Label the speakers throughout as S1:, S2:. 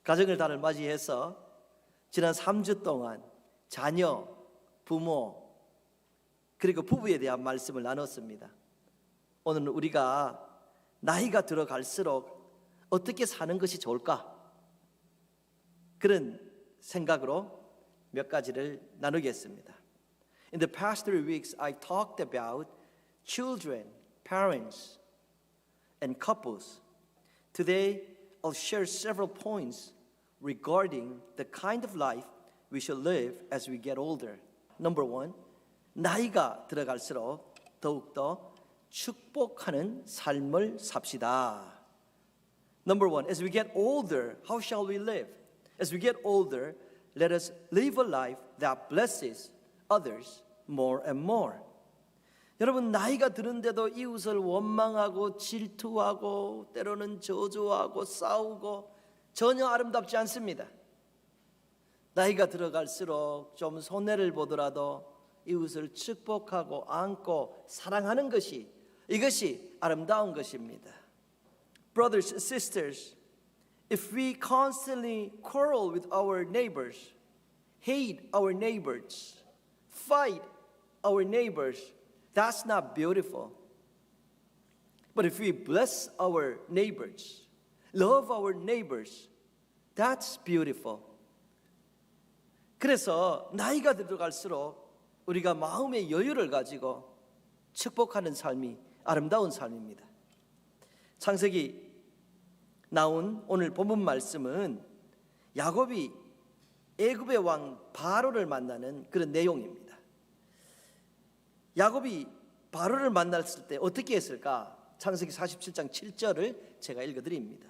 S1: 가정의 달을 맞이해서 지난 3주 동안 자녀, 부모, 그리고 부부에 대한 말씀을 나눴습니다. 오늘은 우리가 나이가 들어갈수록 어떻게 사는 것이 좋을까? 그런 생각으로 몇 가지를 나누겠습니다. In the past 3 weeks, I talked about children, parents, and couples. Today, I'll share several points regarding the kind of life we should live as we get older. Number one, 나이가 들어갈수록 더욱더 축복하는 삶을 삽시다. Number one, as we get older, how shall we live? As we get older, let us live a life that blesses others more and more. 여러분, 나이가 드는데도 이웃을 원망하고 질투하고 때로는 저주하고 싸우고 전혀 아름답지 않습니다. 나이가 들어갈수록 좀 손해를 보더라도 이웃을 축복하고 안고 사랑하는 것이, 이것이 아름다운 것입니다. Brothers and sisters, if we constantly quarrel with our neighbors, hate our neighbors, fight our neighbors, that's not beautiful. But if we bless our neighbors, love our neighbors, that's beautiful. 그래서 나이가 들어갈수록 우리가 마음의 여유를 가지고 축복하는 삶이 아름다운 삶입니다. 창세기 나온 오늘 본문 말씀은 야곱이 애굽의 왕 바로를 만나는 그런 내용입니다. 야곱이 바로를 만났을 때 어떻게 했을까? 창세기 47장 7절을 제가 읽어드립니다.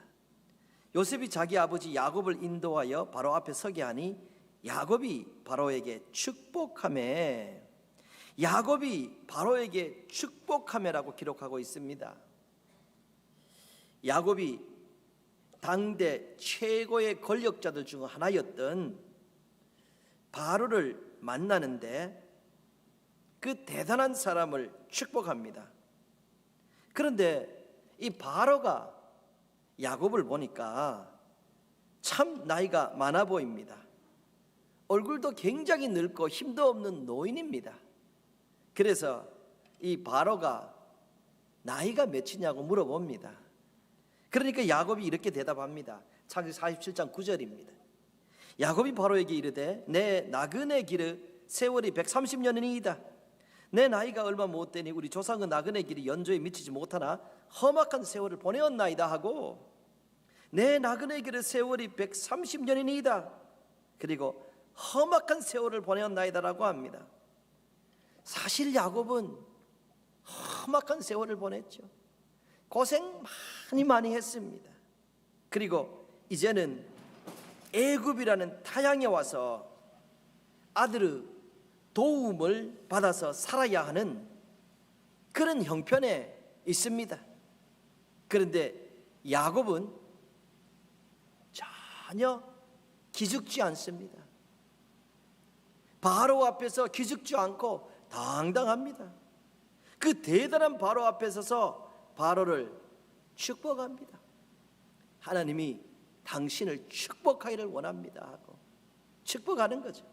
S1: 요셉이 자기 아버지 야곱을 인도하여 바로 앞에 서게 하니 야곱이 바로에게 축복하매, 야곱이 바로에게 축복하매라고 기록하고 있습니다. 야곱이 당대 최고의 권력자들 중 하나였던 바로를 만나는데 그 대단한 사람을 축복합니다. 그런데 이 바로가 야곱을 보니까 참 나이가 많아 보입니다. 얼굴도 굉장히 늙고 힘도 없는 노인입니다. 그래서 이 바로가 나이가 몇이냐고 물어봅니다. 그러니까 야곱이 이렇게 대답합니다. 창세기 47장 9절입니다. 야곱이 바로에게 이르되 내 나그네 길의 세월이 130년이니이다. 내 나이가 얼마 못 되니 우리 조상의 나그네 길이 연조에 미치지 못하나 험악한 세월을 보내었나이다 하고, 내 나그네 길의 세월이 130년이니이다. 그리고 험악한 세월을 보내었나이다라고 합니다. 사실 야곱은 험악한 세월을 보냈죠. 고생 많이 했습니다. 그리고 이제는 애굽이라는 타향에 와서 아들의 도움을 받아서 살아야 하는 그런 형편에 있습니다. 그런데 야곱은 전혀 기죽지 않습니다. 바로 앞에서 기죽지 않고 당당합니다. 그 대단한 바로 앞에 서서 바로를 축복합니다. 하나님이 당신을 축복하기를 원합니다 하고 축복하는 거죠.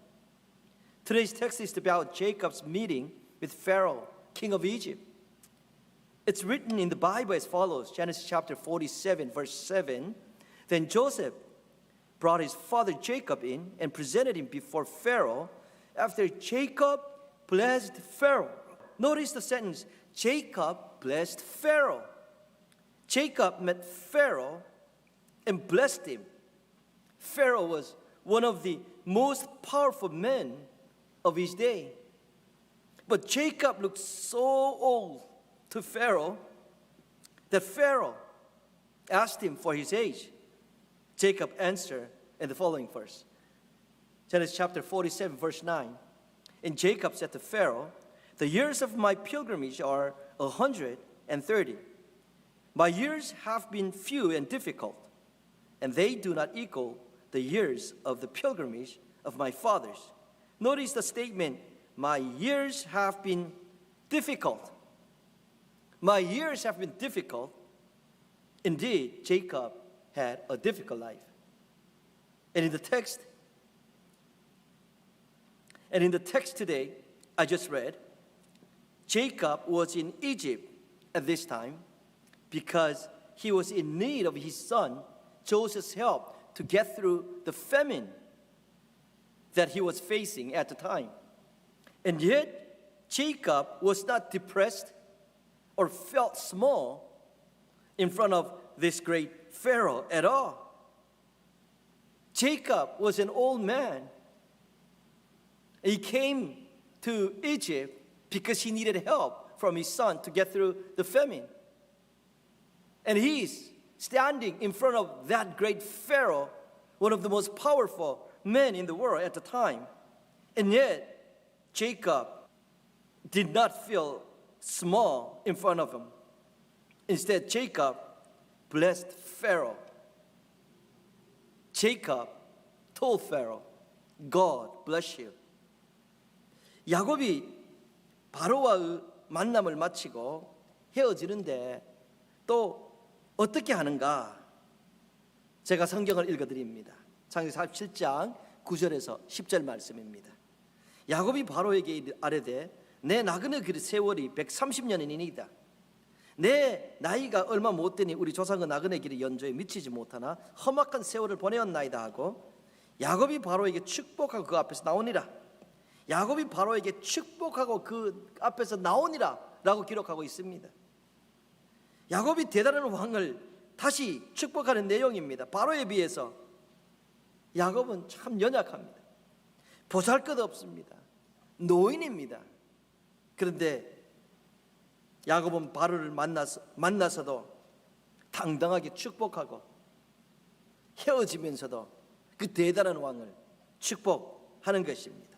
S1: Today's text is about Jacob's meeting with Pharaoh, king of Egypt. It's written in the Bible as follows, Genesis chapter 47, verse 7. Then Joseph brought his father Jacob in and presented him before Pharaoh. After Jacob blessed Pharaoh. Notice the sentence, Jacob blessed Pharaoh. Jacob met Pharaoh and blessed him. Pharaoh was one of the most powerful men of his day. But Jacob looked so old to Pharaoh that Pharaoh asked him for his age. Jacob answered in the following verse. Genesis chapter 47, verse 9. And Jacob said to Pharaoh, the years of my pilgrimage are 130. My years have been few and difficult, and they do not equal the years of the pilgrimage of my fathers. Notice the statement, my years have been difficult. My years have been difficult. Indeed, Jacob had a difficult life. And in the text today I just read, Jacob was in Egypt at this time because he was in need of his son Joseph's help to get through the famine that he was facing at the time. And yet, Jacob was not depressed or felt small in front of this great Pharaoh at all. Jacob was an old man. He came to Egypt because he needed help from his son to get through the famine. And he's standing in front of that great Pharaoh, one of the most powerful men in the world at the time. And yet, Jacob did not feel small in front of him. Instead, Jacob blessed Pharaoh. Jacob told Pharaoh, God bless you. 야곱이 바로와의 만남을 마치고 헤어지는데 또 어떻게 하는가? 제가 성경을 읽어드립니다. 창세기 47장 9절에서 10절 말씀입니다. 야곱이 바로에게 아뢰되 내 나그네 그 세월이 130년이니이다. 내 나이가 얼마 못 되니 우리 조상의 나그네 길의 연조에 미치지 못하나 험악한 세월을 보내었나이다 하고 야곱이 바로에게 축복하고 그 앞에서 나오니라. 야곱이 바로에게 축복하고 그 앞에서 나오니라 라고 기록하고 있습니다. 야곱이 대단한 왕을 다시 축복하는 내용입니다. 바로에 비해서 야곱은 참 연약합니다. 보잘것없습니다. 노인입니다. 그런데 야곱은 바로를 만나서도 당당하게 축복하고 헤어지면서도 그 대단한 왕을 축복하는 것입니다.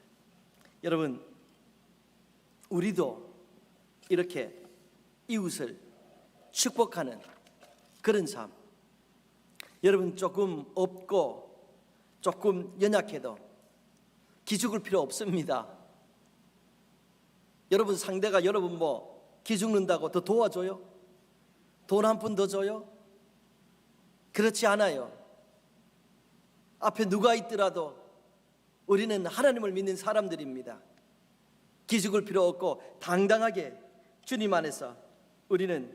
S1: 여러분, 우리도 이렇게 이웃을 축복하는 그런 삶, 여러분 조금 없고 조금 연약해도 기죽을 필요 없습니다. 여러분 상대가 여러분 기죽는다고 더 도와줘요? 돈 한 푼 더 줘요? 그렇지 않아요. 앞에 누가 있더라도 우리는 하나님을 믿는 사람들입니다. 기죽을 필요 없고 당당하게 주님 안에서 우리는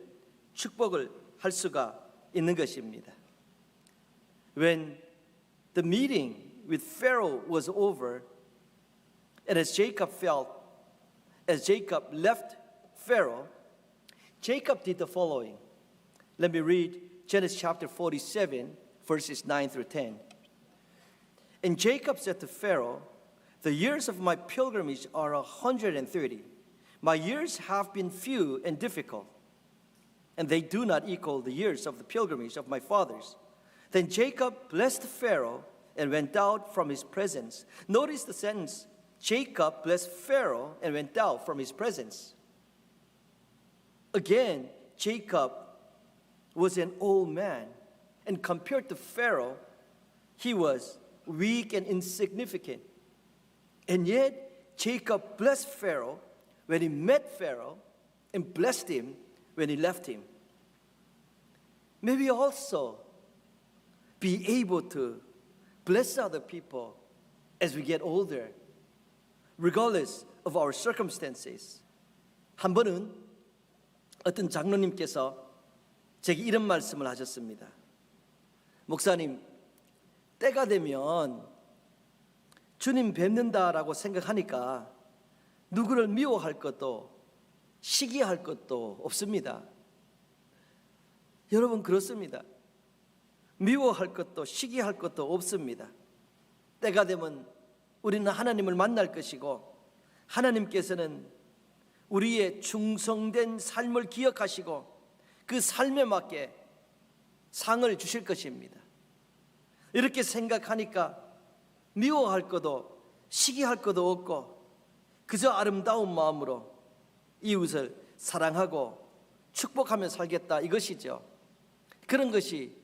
S1: 축복을 할 수가 있는 것입니다. When the meeting with Pharaoh was over, and as Jacob left Pharaoh, Jacob did the following. Let me read Genesis chapter 47, verses 9 through 10. And Jacob said to Pharaoh, the years of my pilgrimage are 130. My years have been few and difficult, and they do not equal the years of the pilgrimage of my fathers. Then Jacob blessed Pharaoh and went out from his presence. Notice the sentence, Jacob blessed Pharaoh and went out from his presence. Again, Jacob was an old man, and compared to Pharaoh, he was weak and insignificant. And yet, Jacob blessed Pharaoh when he met Pharaoh and blessed him when he left him. May we also be able to bless other people as we get older, regardless of our circumstances. 한 번은 어떤 장로님께서 제게 이런 말씀을 하셨습니다. 목사님, 때가 되면 주님 뵙는다라고 생각하니까 누구를 미워할 것도 시기할 것도 없습니다. 여러분 그렇습니다. 미워할 것도 시기할 것도 없습니다. 때가 되면 우리는 하나님을 만날 것이고 하나님께서는 우리의 충성된 삶을 기억하시고 그 삶에 맞게 상을 주실 것입니다. 이렇게 생각하니까 미워할 것도 시기할 것도 없고 그저 아름다운 마음으로 이웃을 사랑하고 축복하며 살겠다 이것이죠. 그런 것이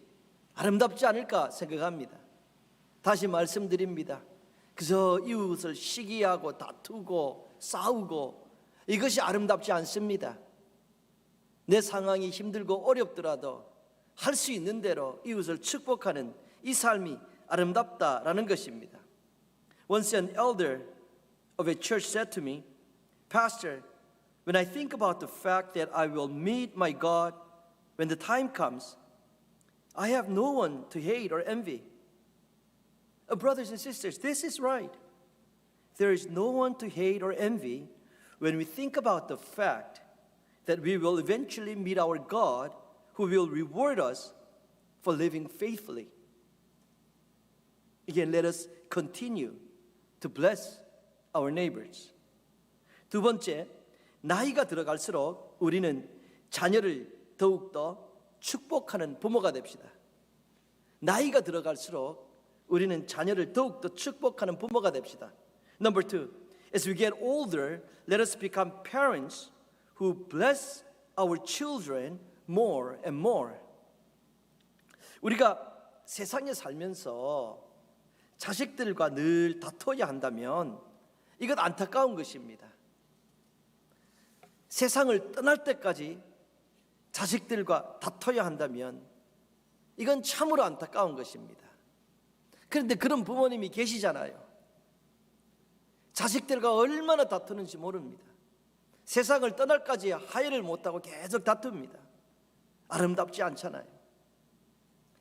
S1: 아름답지 않을까 생각합니다. 다시 말씀드립니다. 그저 이웃을 시기하고 다투고 싸우고 이것이 아름답지 않습니다. 내 상황이 힘들고 어렵더라도 할 수 있는 대로 이웃을 축복하는 이 삶이 아름답다라는 것입니다. Once an elder of a church said to me, Pastor, when I think about the fact that I will meet my God when the time comes, I have no one to hate or envy. Brothers and sisters, this is right. There is no one to hate or envy when we think about the fact that we will eventually meet our God who will reward us for living faithfully. Again, let us continue to bless our neighbors. 두 번째, 나이가 들어갈수록 우리는 자녀를 더욱더 축복하는 부모가 됩시다. 나이가 들어갈수록 우리는 자녀를 더욱더 축복하는 부모가 됩시다. Number two, as we get older, let us become parents who bless our children more and more. 우리가 세상에 살면서 자식들과 늘 다퉈야 한다면 이건 안타까운 것입니다. 세상을 떠날 때까지 자식들과 다퉈야 한다면 이건 참으로 안타까운 것입니다. 그런데 그런 부모님이 계시잖아요. 자식들과 얼마나 다투는지 모릅니다. 세상을 떠날까지 하회를 못하고 계속 다툽니다. 아름답지 않잖아요.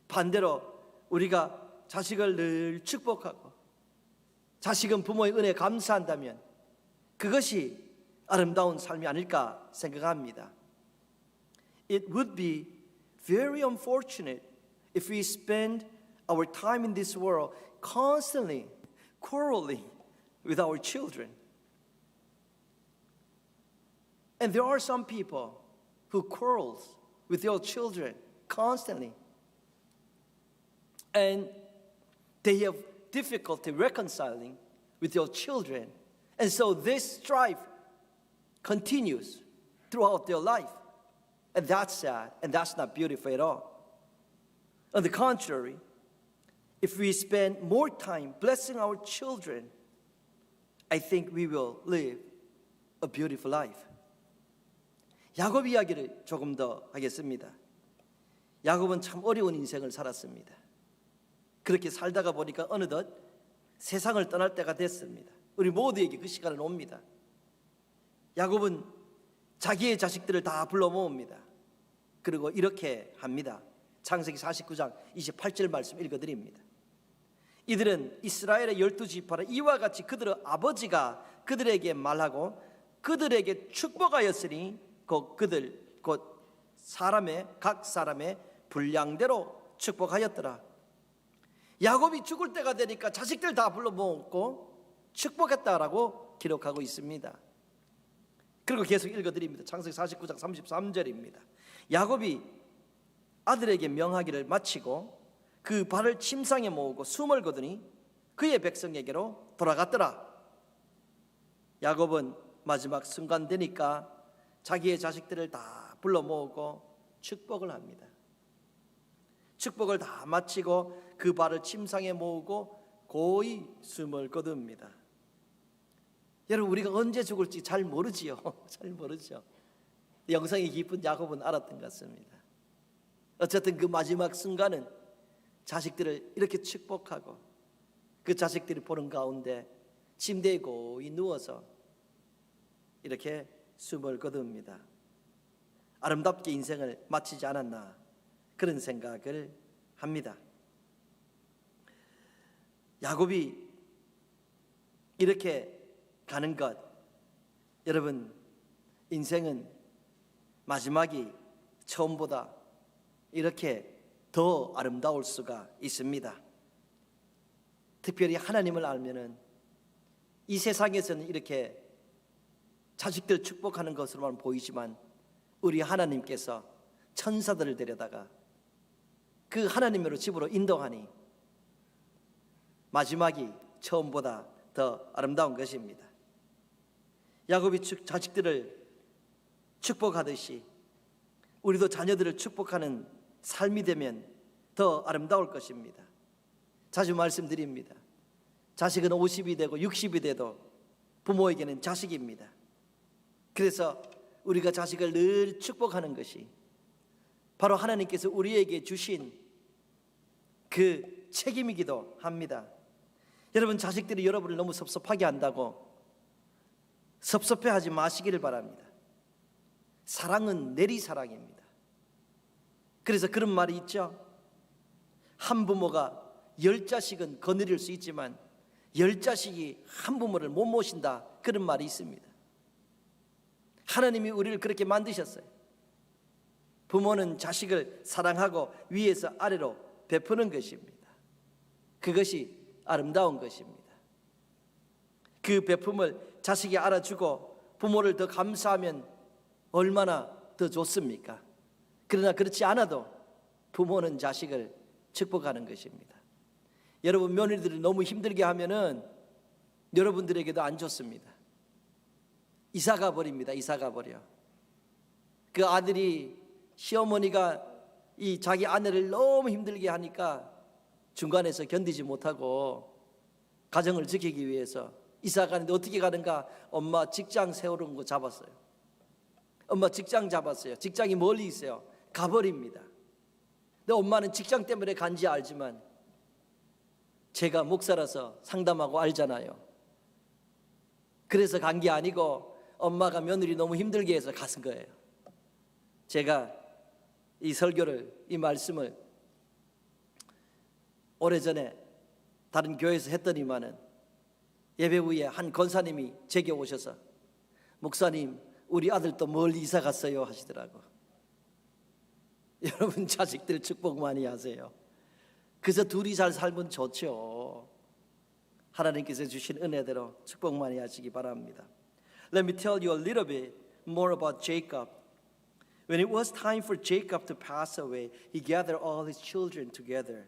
S1: 반대로 우리가 자식을 늘 축복하고 자식은 부모의 은혜에 감사한다면 그것이 아름다운 삶이 아닐까 생각합니다. It would be very unfortunate if we spend our time in this world constantly quarreling with our children. And there are some people who quarrels with their children constantly. And they have difficulty reconciling with their children. And so this strife continues throughout their life. And that's sad, and that's not beautiful at all. On the contrary, if we spend more time blessing our children, I think we will live a beautiful life. 야곱 이야기를 조금 더 하겠습니다. 야곱은 참 어려운 인생을 살았습니다. 그렇게 살다가 보니까 어느덧 세상을 떠날 때가 됐습니다. 우리 모두에게 그 시간은 옵니다. 야곱은 자기의 자식들을 다 불러 모읍니다. 그리고 이렇게 합니다. 창세기 49장 28절 말씀 읽어드립니다. 이들은 이스라엘의 12지파를 이와 같이 그들의 아버지가 그들에게 말하고 그들에게 축복하였으니 곧 각 사람의 분량대로 축복하였더라. 야곱이 죽을 때가 되니까 자식들 다 불러 모았고 축복했다라고 기록하고 있습니다. 그리고 계속 읽어드립니다. 창세기 49장 33절입니다. 야곱이 아들에게 명하기를 마치고 그 발을 침상에 모으고 숨을 거두니 그의 백성에게로 돌아갔더라. 야곱은 마지막 순간 되니까 자기의 자식들을 다 불러 모으고 축복을 합니다. 축복을 다 마치고 그 발을 침상에 모으고 고이 숨을 거둡니다. 여러분, 우리가 언제 죽을지 잘 모르지요. 잘 모르죠. 영성이 깊은 야곱은 알았던 것 같습니다. 어쨌든 그 마지막 순간은 자식들을 이렇게 축복하고 그 자식들이 보는 가운데 침대에 고이 누워서 이렇게 숨을 거둡니다. 아름답게 인생을 마치지 않았나 그런 생각을 합니다. 야곱이 이렇게 가는 것, 여러분, 인생은 마지막이 처음보다 이렇게 더 아름다울 수가 있습니다. 특별히 하나님을 알면은 이 세상에서는 이렇게 자식들 축복하는 것으로만 보이지만 우리 하나님께서 천사들을 데려다가 그 하나님으로 집으로 인도하니 마지막이 처음보다 더 아름다운 것입니다. 야곱이 자식들을 축복하듯이 우리도 자녀들을 축복하는 삶이 되면 더 아름다울 것입니다. 자주 말씀드립니다. 자식은 50이 되고 60이 돼도 부모에게는 자식입니다. 그래서 우리가 자식을 늘 축복하는 것이 바로 하나님께서 우리에게 주신 그 책임이기도 합니다. 여러분, 자식들이 여러분을 너무 섭섭하게 한다고 섭섭해하지 마시기를 바랍니다. 사랑은 내리사랑입니다. 그래서 그런 말이 있죠. 한 부모가 10자식은 거느릴 수 있지만 10자식이 한 부모를 못 모신다, 그런 말이 있습니다. 하나님이 우리를 그렇게 만드셨어요. 부모는 자식을 사랑하고 위에서 아래로 베푸는 것입니다. 그것이 아름다운 것입니다. 그 베품을 자식이 알아주고 부모를 더 감사하면 얼마나 더 좋습니까? 그러나 그렇지 않아도 부모는 자식을 축복하는 것입니다. 여러분, 며느리들이 너무 힘들게 하면은 여러분들에게도 안 좋습니다. 이사가 버립니다. 이사가 버려. 그 아들이 시어머니가 이 자기 아내를 너무 힘들게 하니까 중간에서 견디지 못하고 가정을 지키기 위해서 이사 가는데 어떻게 가는가? 엄마 직장 세우는 거 잡았어요. 엄마 직장 잡았어요. 직장이 멀리 있어요. 가버립니다. 근데 엄마는 직장 때문에 간지 알지만 제가 목사라서 상담하고 알잖아요. 그래서 간 게 아니고 엄마가 며느리 너무 힘들게 해서 갔은 거예요. 제가 이 설교를, 이 말씀을 오래전에 다른 교회에서 했더니만은 예배 후에 한 권사님이 제게 오셔서 목사님, 우리 아들도 멀리 이사 갔어요 하시더라고. 여러분, 자식들 축복 많이 하세요. 그래서 둘이 잘 살면 좋죠. 하나님께서 주신 은혜대로 축복 많이 하시기 바랍니다. Let me tell you a little bit more about Jacob. When it was time for Jacob to pass away, he gathered all his children together.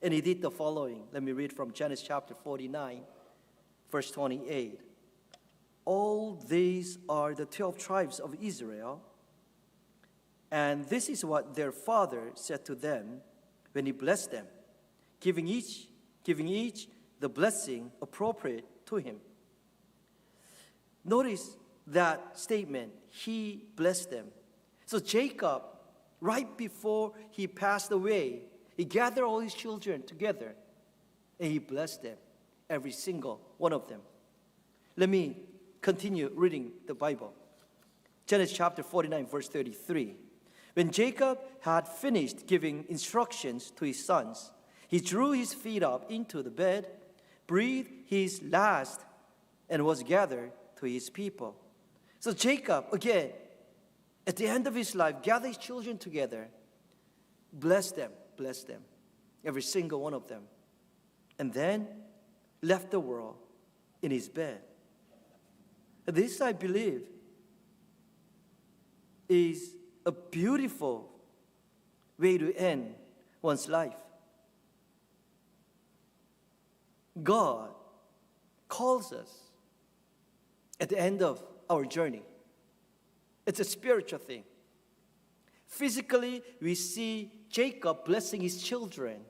S1: And he did the following. Let me read from Genesis chapter 49, verse 28. All these are the 12 tribes of Israel, and this is what their father said to them when he blessed them, giving each the blessing appropriate to him. Notice that statement, he blessed them. So Jacob, right before he passed away, he gathered all his children together and he blessed them, every single one of them. Let me continue reading the Bible. Genesis chapter 49, verse 33. When Jacob had finished giving instructions to his sons, he drew his feet up into the bed, breathed his last, and was gathered to his people. So Jacob, again, at the end of his life, gathered his children together, blessed them, every single one of them, and then left the world in his bed. This, I believe, is a beautiful way to end one's life. God calls us at the end of our journey. It's a spiritual thing. Physically, we see Jacob blessing his children.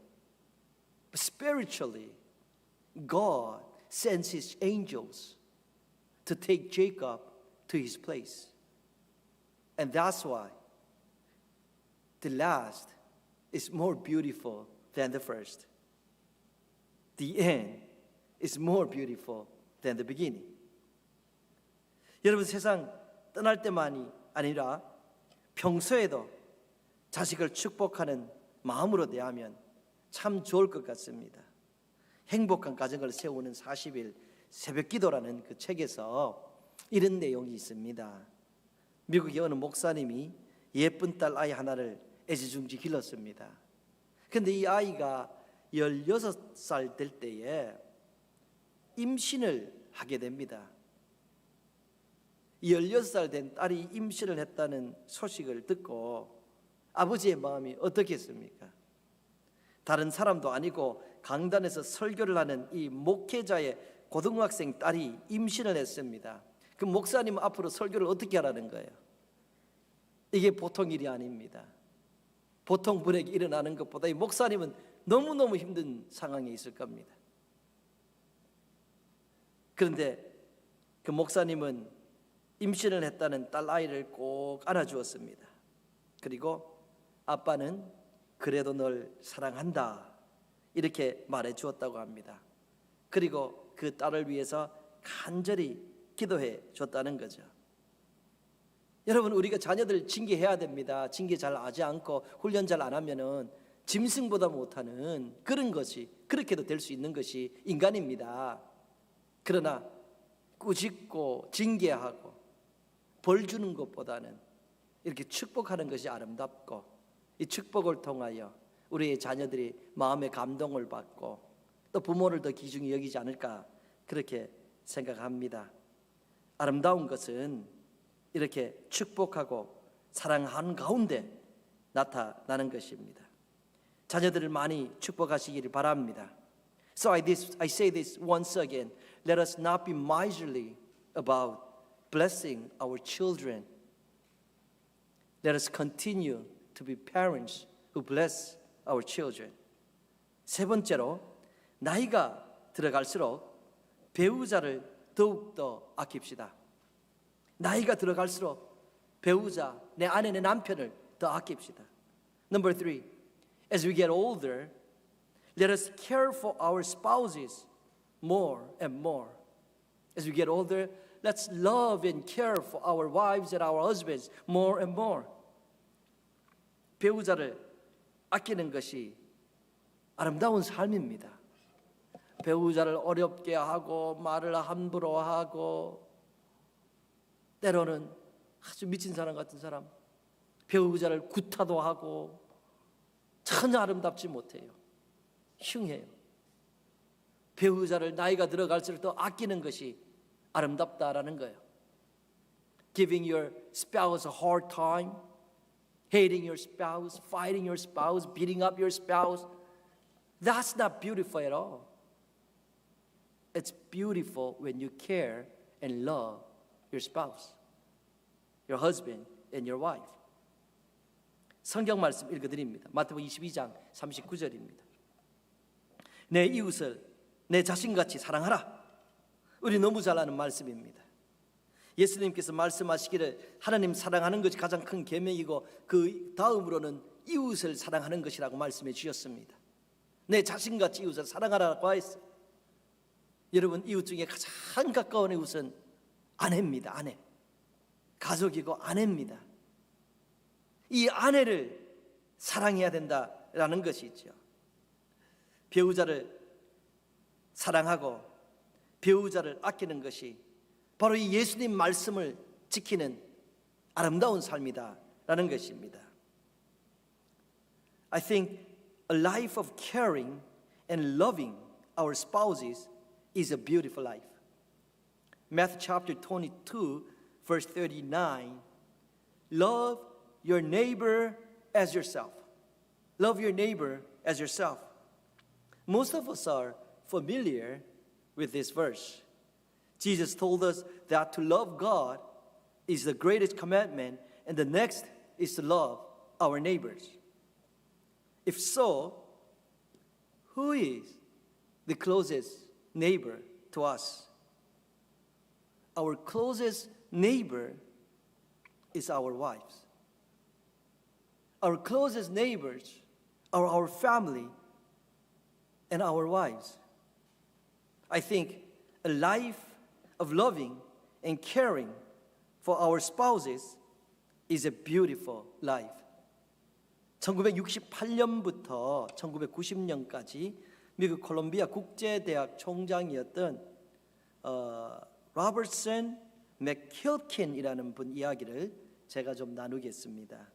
S1: But spiritually, God sends his angels to take Jacob to his place. And that's why the last is more beautiful than the first. The end is more beautiful than the beginning. 여러분, 세상 떠날 때만이 아니라 평소에도 자식을 축복하는 마음으로 대하면 참 좋을 것 같습니다. 행복한 가정을 세우는 40일 새벽기도라는 그 책에서 이런 내용이 있습니다. 미국의 어느 목사님이 예쁜 딸 아이 하나를 애지중지 길렀습니다. 그런데 이 아이가 16살 될 때에 임신을 하게 됩니다. 16살 된 딸이 임신을 했다는 소식을 듣고 아버지의 마음이 어떻겠습니까? 다른 사람도 아니고 강단에서 설교를 하는 이 목회자의 고등학생 딸이 임신을 했습니다. 그 목사님은 앞으로 설교를 어떻게 하라는 거예요? 이게 보통 일이 아닙니다. 보통 분에게 일어나는 것보다 이 목사님은 너무너무 힘든 상황에 있을 겁니다. 그런데 그 목사님은 임신을 했다는 딸 아이를 꼭 안아주었습니다. 그리고 아빠는 그래도 널 사랑한다 이렇게 말해 주었다고 합니다. 그리고 그 딸을 위해서 간절히 기도해 줬다는 거죠. 여러분, 우리가 자녀들 징계해야 됩니다. 징계 잘 하지 않고 훈련 잘 안 하면은 짐승보다 못하는 그런 것이, 그렇게도 될 수 있는 것이 인간입니다. 그러나 꾸짖고 징계하고 벌 주는 것보다는 이렇게 축복하는 것이 아름답고, 이 축복을 통하여 우리의 자녀들이 마음의 감동을 받고 또 부모를 더 귀중히 여기지 않을까, 그렇게 생각합니다. 아름다운 것은 이렇게 축복하고 사랑하는 가운데 나타나는 것입니다. 자녀들을 많이 축복하시기를 바랍니다. So I say this once again. Let us not be miserly about blessing our children. Let us continue to be parents who bless our children. 세 번째로, 나이가 들어갈수록 배우자를 더욱더 아낍시다. 나이가 들어갈수록 배우자, 내 아내, 내 남편을 더 아낍시다. Number 3, as we get older, let us care for our spouses more and more. As we get older, let's love and care for our wives and our husbands more and more. 배우자를 아끼는 것이 아름다운 삶입니다. 배우자를 어렵게 하고 말을 함부로 하고 때로는 아주 미친 사람 같은 사람, 배우자를 구타도 하고 전혀 아름답지 못해요. 흉해요. 배우자를 나이가 들어갈수록 더 아끼는 것이 아름답다라는 거예요. Giving your spouse a hard time, hating your spouse, fighting your spouse, beating up your spouse, that's not beautiful at all. It's beautiful when you care and love your spouse, your husband and your wife. 성경 말씀 읽어드립니다. 마태복음 22장 39절입니다. 내 이웃을 내 자신같이 사랑하라. 우리 너무 잘 아는 말씀입니다. 예수님께서 말씀하시기를 하나님 사랑하는 것이 가장 큰 계명이고 그 다음으로는 이웃을 사랑하는 것이라고 말씀해 주셨습니다. 내 자신같이 이웃을 사랑하라고 했어요. 여러분, 이웃 중에 가장 가까운 이웃은 아내입니다. 아내. 가족이고 아내입니다. 이 아내를 사랑해야 된다라는 것이죠. 배우자를 사랑하고 배우자를 아끼는 것이 바로 이 예수님 말씀을 지키는 아름다운 삶이다라는 것입니다. I think a life of caring and loving our spouses is a beautiful life. Matthew chapter 22 verse 39, love your neighbor as yourself. Love your neighbor as yourself. Most of us are familiar with this verse. Jesus told us that to love God is the greatest commandment, and the next is to love our neighbors. If so, who is the closest neighbor to us? Our closest neighbor is our wives. Our closest neighbors are our family and our wives. I think a life of loving and caring for our spouses is a beautiful life. 1968년부터 1990년까지 미국 콜롬비아 국제대학 총장이었던 로버트슨 맥킬킨이라는 분 이야기를 제가 좀 나누겠습니다.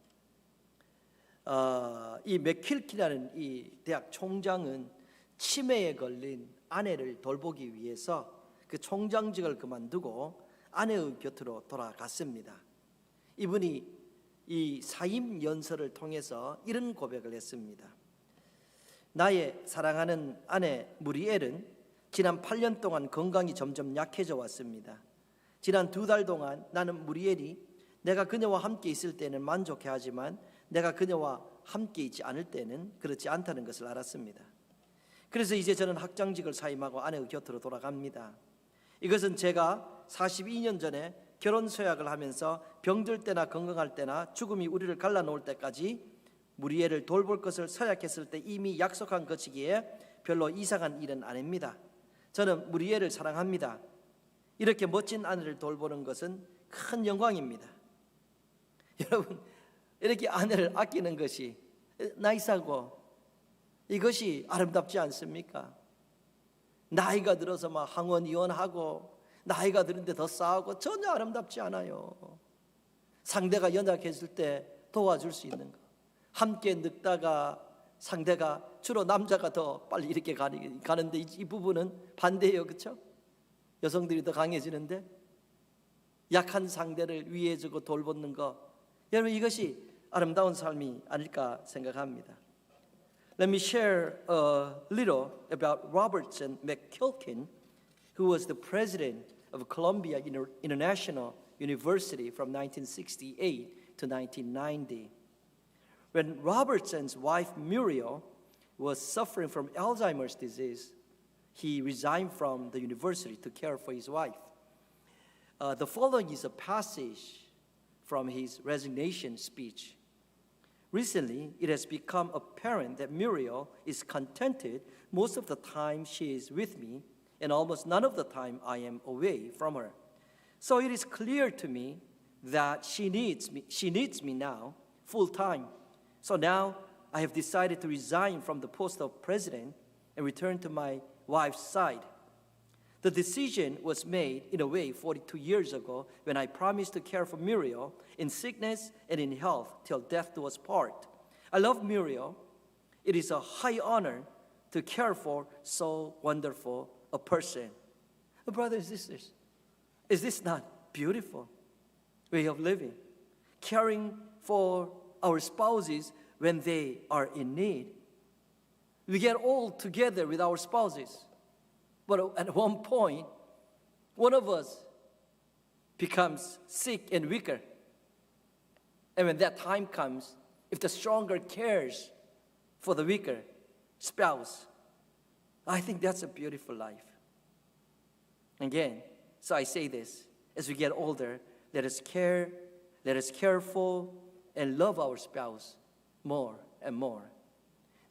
S1: 이 맥킬킨이라는 이 대학 총장은 치매에 걸린 아내를 돌보기 위해서 그 총장직을 그만두고 아내의 곁으로 돌아갔습니다. 이분이 이 사임 연설을 통해서 이런 고백을 했습니다. 나의 사랑하는 아내 무리엘은 지난 8년 동안 건강이 점점 약해져 왔습니다. 지난 2달 동안 나는 무리엘이 내가 그녀와 함께 있을 때는 만족해하지만 내가 그녀와 함께 있지 않을 때는 그렇지 않다는 것을 알았습니다. 그래서 이제 저는 학장직을 사임하고 아내의 곁으로 돌아갑니다. 이것은 제가 42년 전에 결혼 서약을 하면서 병들 때나 건강할 때나 죽음이 우리를 갈라놓을 때까지 무리엘을 돌볼 것을 서약했을 때 이미 약속한 것이기에 별로 이상한 일은 아닙니다. 저는 무리엘을 사랑합니다. 이렇게 멋진 아내를 돌보는 것은 큰 영광입니다. 여러분, 이렇게 아내를 아끼는 것이 나이스하고 이것이 아름답지 않습니까? 나이가 들어서 막 항원이혼하고 나이가 들는데 더 싸우고 전혀 아름답지 않아요. 상대가 연약했을 때 도와줄 수 있는 거. 함께 늙다가 상대가 주로 남자가 더 빨리 이렇게 가는데 이 부분은 반대예요. 그렇죠? 여성들이 더 강해지는데 약한 상대를 위해주고 돌보는 거, 여러분 이것이 아름다운 삶이 아닐까 생각합니다. Let me share a little about Robertson McQuilkin, who was the president of Columbia International University from 1968 to 1990. When Robertson's wife Muriel was suffering from Alzheimer's disease, he resigned from the university to care for his wife. The following is a passage from his resignation speech. Recently, it has become apparent that Muriel is contented most of the time she is with me, and almost none of the time I am away from her. So it is clear to me that she needs me now full time. So now I have decided to resign from the post of president and return to my wife's side. The decision was made in a way 42 years ago when I promised to care for Muriel in sickness and in health till death do us part. I love Muriel. It is a high honor to care for so wonderful a person. Brothers and sisters, is this not beautiful way of living? Caring for our spouses when they are in need. We get old together with our spouses. But at one point, one of us becomes sick and weaker. And when that time comes, if the stronger cares for the weaker spouse, I think that's a beautiful life. Again, so I say this, as we get older, let us care for and love our spouse more and more.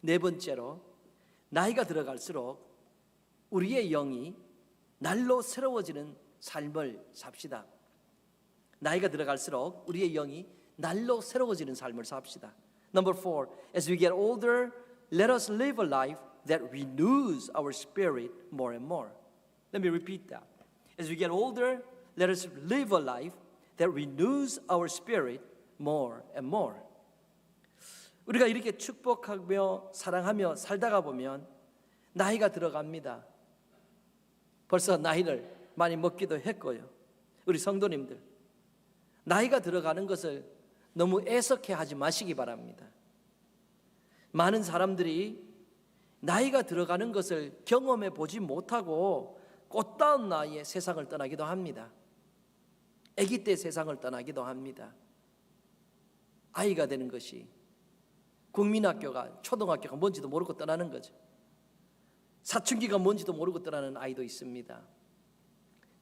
S1: 네 번째로, 나이가 들어갈수록 우리의 영이 날로 새로워지는 삶을 삽시다. 나이가 들어갈수록 우리의 영이 날로 새로워지는 삶을 삽시다. Number 4, as we get older, let us live a life that renews our spirit more and more. Let me repeat that. As we get older, let us live a life that renews our spirit more and more. 우리가 이렇게 축복하며 사랑하며 살다가 보면 나이가 들어갑니다. 벌써 나이를 많이 먹기도 했고요. 우리 성도님들, 나이가 들어가는 것을 너무 애석해 하지 마시기 바랍니다. 많은 사람들이 나이가 들어가는 것을 경험해 보지 못하고 꽃다운 나이에 세상을 떠나기도 합니다. 아기 때 세상을 떠나기도 합니다. 아이가 되는 것이, 국민학교가, 초등학교가 뭔지도 모르고 떠나는 거죠. 사춘기가 뭔지도 모르고 떠나는 아이도 있습니다.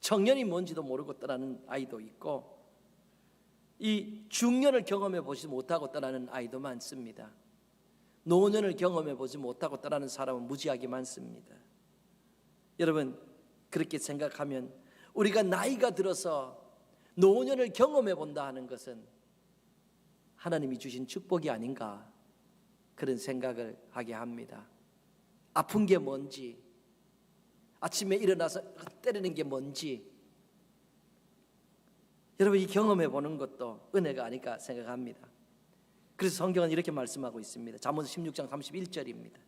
S1: 청년이 뭔지도 모르고 떠나는 아이도 있고, 이 중년을 경험해 보지 못하고 떠나는 아이도 많습니다. 노년을 경험해 보지 못하고 떠나는 사람은 무지하게 많습니다. 여러분, 그렇게 생각하면 우리가 나이가 들어서 노년을 경험해 본다 하는 것은 하나님이 주신 축복이 아닌가, 그런 생각을 하게 합니다. 아픈 게 뭔지, 아침에 일어나서 때리는 게 뭔지, 여러분 이 경험해 보는 것도 은혜가 아닐까 생각합니다. 그래서 성경은 이렇게 말씀하고 있습니다. 잠언 16장 31절입니다.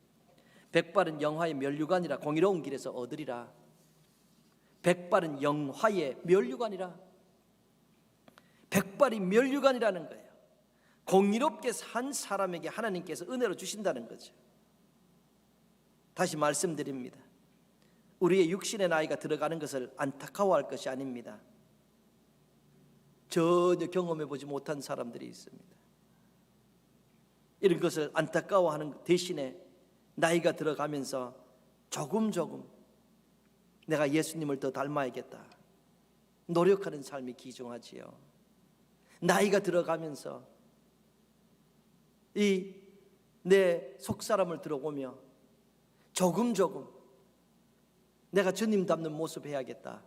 S1: 백발은 영화의 면류관이라 공의로운 길에서 얻으리라. 백발은 영화의 면류관이라. 백발이 면류관이라는 거예요. 공의롭게 산 사람에게 하나님께서 은혜로 주신다는 거죠. 다시 말씀드립니다. 우리의 육신의 나이가 들어가는 것을 안타까워할 것이 아닙니다. 전혀 경험해 보지 못한 사람들이 있습니다. 이런 것을 안타까워하는 대신에 나이가 들어가면서 조금 내가 예수님을 더 닮아야겠다, 노력하는 삶이 귀중하지요. 나이가 들어가면서 이 내 속사람을 들어보며 조금 내가 주님 닮는 모습 해야겠다.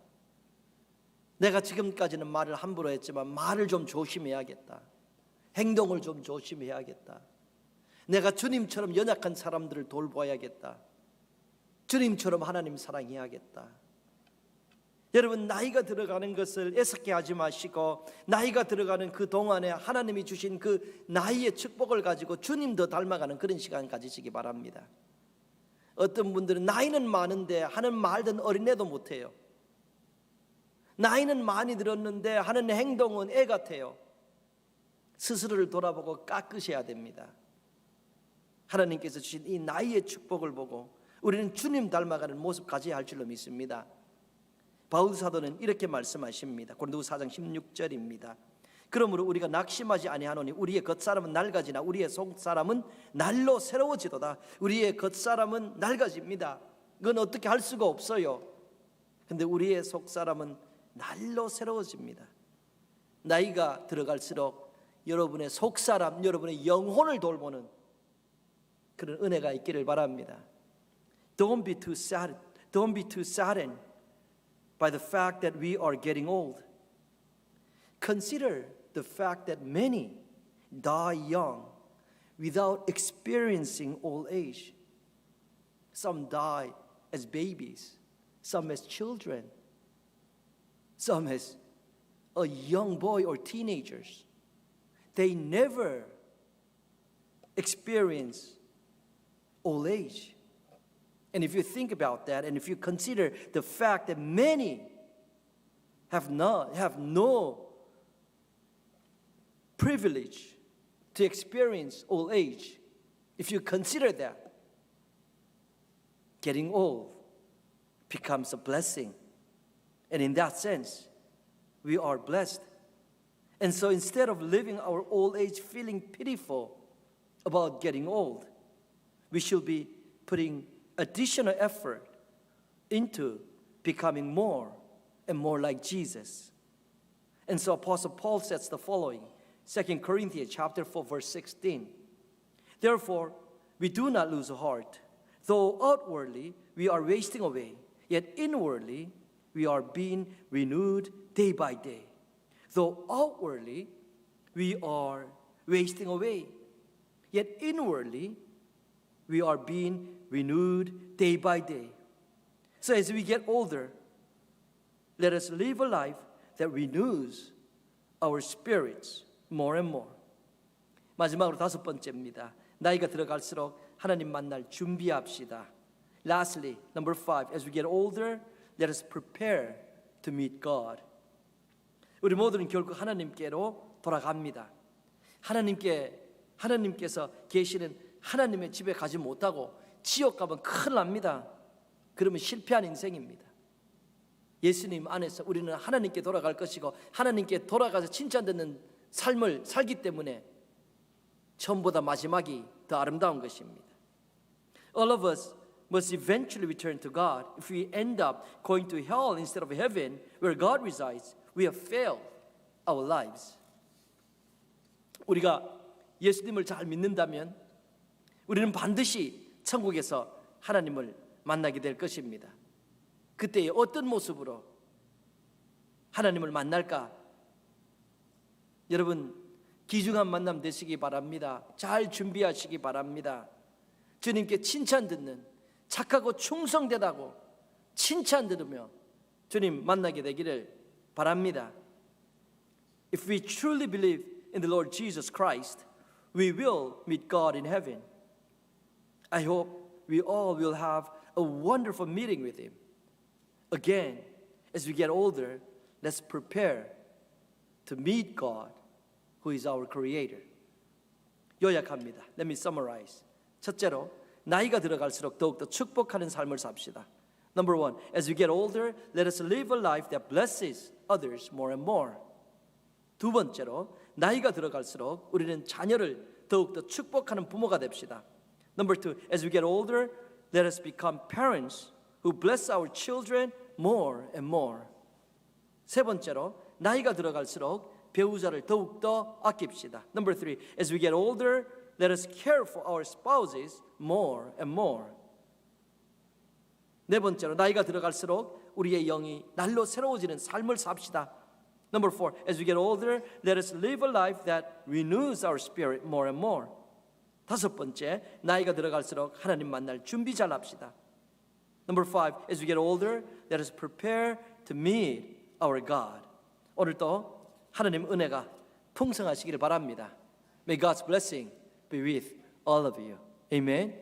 S1: 내가 지금까지는 말을 함부로 했지만 말을 좀 조심해야겠다. 행동을 좀 조심해야겠다. 내가 주님처럼 연약한 사람들을 돌봐야겠다. 주님처럼 하나님 사랑해야겠다. 여러분, 나이가 들어가는 것을 애석해 하지 마시고 나이가 들어가는 그 동안에 하나님이 주신 그 나이의 축복을 가지고 주님 더 닮아가는 그런 시간 가지시기 바랍니다. 어떤 분들은 나이는 많은데 하는 말든 어린애도 못해요. 나이는 많이 들었는데 하는 행동은 애 같아요. 스스로를 돌아보고 깎으셔야 됩니다. 하나님께서 주신 이 나이의 축복을 보고 우리는 주님 닮아가는 모습 가져야 할 줄로 믿습니다. 바울 사도는 이렇게 말씀하십니다. 고린도후서 4장 16절입니다. 그러므로 우리가 낙심하지 아니하노니 우리의 겉사람은 낡아지나 우리의 속사람은 날로 새로워지도다. 우리의 겉사람은 낡아집니다. 그건 어떻게 할 수가 없어요. 근데 우리의 속사람은 날로 새로워집니다. 나이가 들어갈수록 여러분의 속사람, 여러분의 영혼을 돌보는 그런 은혜가 있기를 바랍니다. Don't be too saddened by the fact that we are getting old. Consider the fact that many die young without experiencing old age. Some die as babies, some as children, some as a young boy or teenagers. They never experience old age. And if you think about that, and if you consider the fact that many have no privilege to experience old age, if you consider that, getting old becomes a blessing. And in that sense, we are blessed. And so instead of living our old age feeling pitiful about getting old, we should be putting additional effort into becoming more and more like Jesus. And so Apostle Paul says the following, 2 Corinthians chapter 4, verse 16. Therefore, we do not lose heart. Though outwardly we are wasting away, yet inwardly we are being renewed day by day. Though outwardly we are wasting away, yet inwardly we are being renewed day by day. So as we get older, let us live a life that renews our spirits more and more. 마지막으로 5번째입니다. 나이가 들어갈수록 하나님 만날 준비합시다. Lastly, number 5, as we get older, let us prepare to meet God. 우리 모두는 결국 하나님께로 돌아갑니다. 하나님께서 계시는 하나님의 집에 가지 못하고 지옥 가면 큰일 납니다. 그러면 실패한 인생입니다. 예수님 안에서 우리는 하나님께 돌아갈 것이고 하나님께 돌아가서 칭찬 듣는 삶을 살기 때문에 처음보다 마지막이 더 아름다운 것입니다. All of us must eventually return to God. If we end up going to hell instead of heaven, where God resides, we have failed our lives. 우리가 예수님을 잘 믿는다면 우리는 반드시 천국에서 하나님을 만나게 될 것입니다. 그때 어떤 모습으로 하나님을 만날까? 여러분, 귀중한 만남 되시기 바랍니다. 잘 준비하시기 바랍니다. 주님께 칭찬 듣는, 착하고 충성되다고 칭찬 들으며 주님 만나게 되기를 바랍니다. If we truly believe in the Lord Jesus Christ, we will meet God in heaven. I hope we all will have a wonderful meeting with Him. Again, as we get older, let's prepare to meet God, who is our Creator. 요약합니다. Let me summarize. 첫째로, 나이가 들어갈수록 더욱더 축복하는 삶을 삽시다. Number 1, as we get older, let us live a life that blesses others more and more. 두 번째로, 나이가 들어갈수록 우리는 자녀를 더욱더 축복하는 부모가 됩시다. Number 2, as we get older, let us become parents who bless our children more and more. 세 번째로, 나이가 들어갈수록 배우자를 더욱더 아낍시다. Number 3, as we get older, let us care for our spouses more and more. 네 번째로, 나이가 들어갈수록 우리의 영이 날로 새로워지는 삶을 삽시다. Number 4, as we get older, let us live a life that renews our spirit more and more. 다섯 번째, 나이가 들어갈수록 하나님 만날 준비 잘 합시다. Number 5, as we get older, let us prepare to meet our God. 오늘도 하나님 은혜가 풍성하시기를 바랍니다. May God's blessing be with all of you. Amen.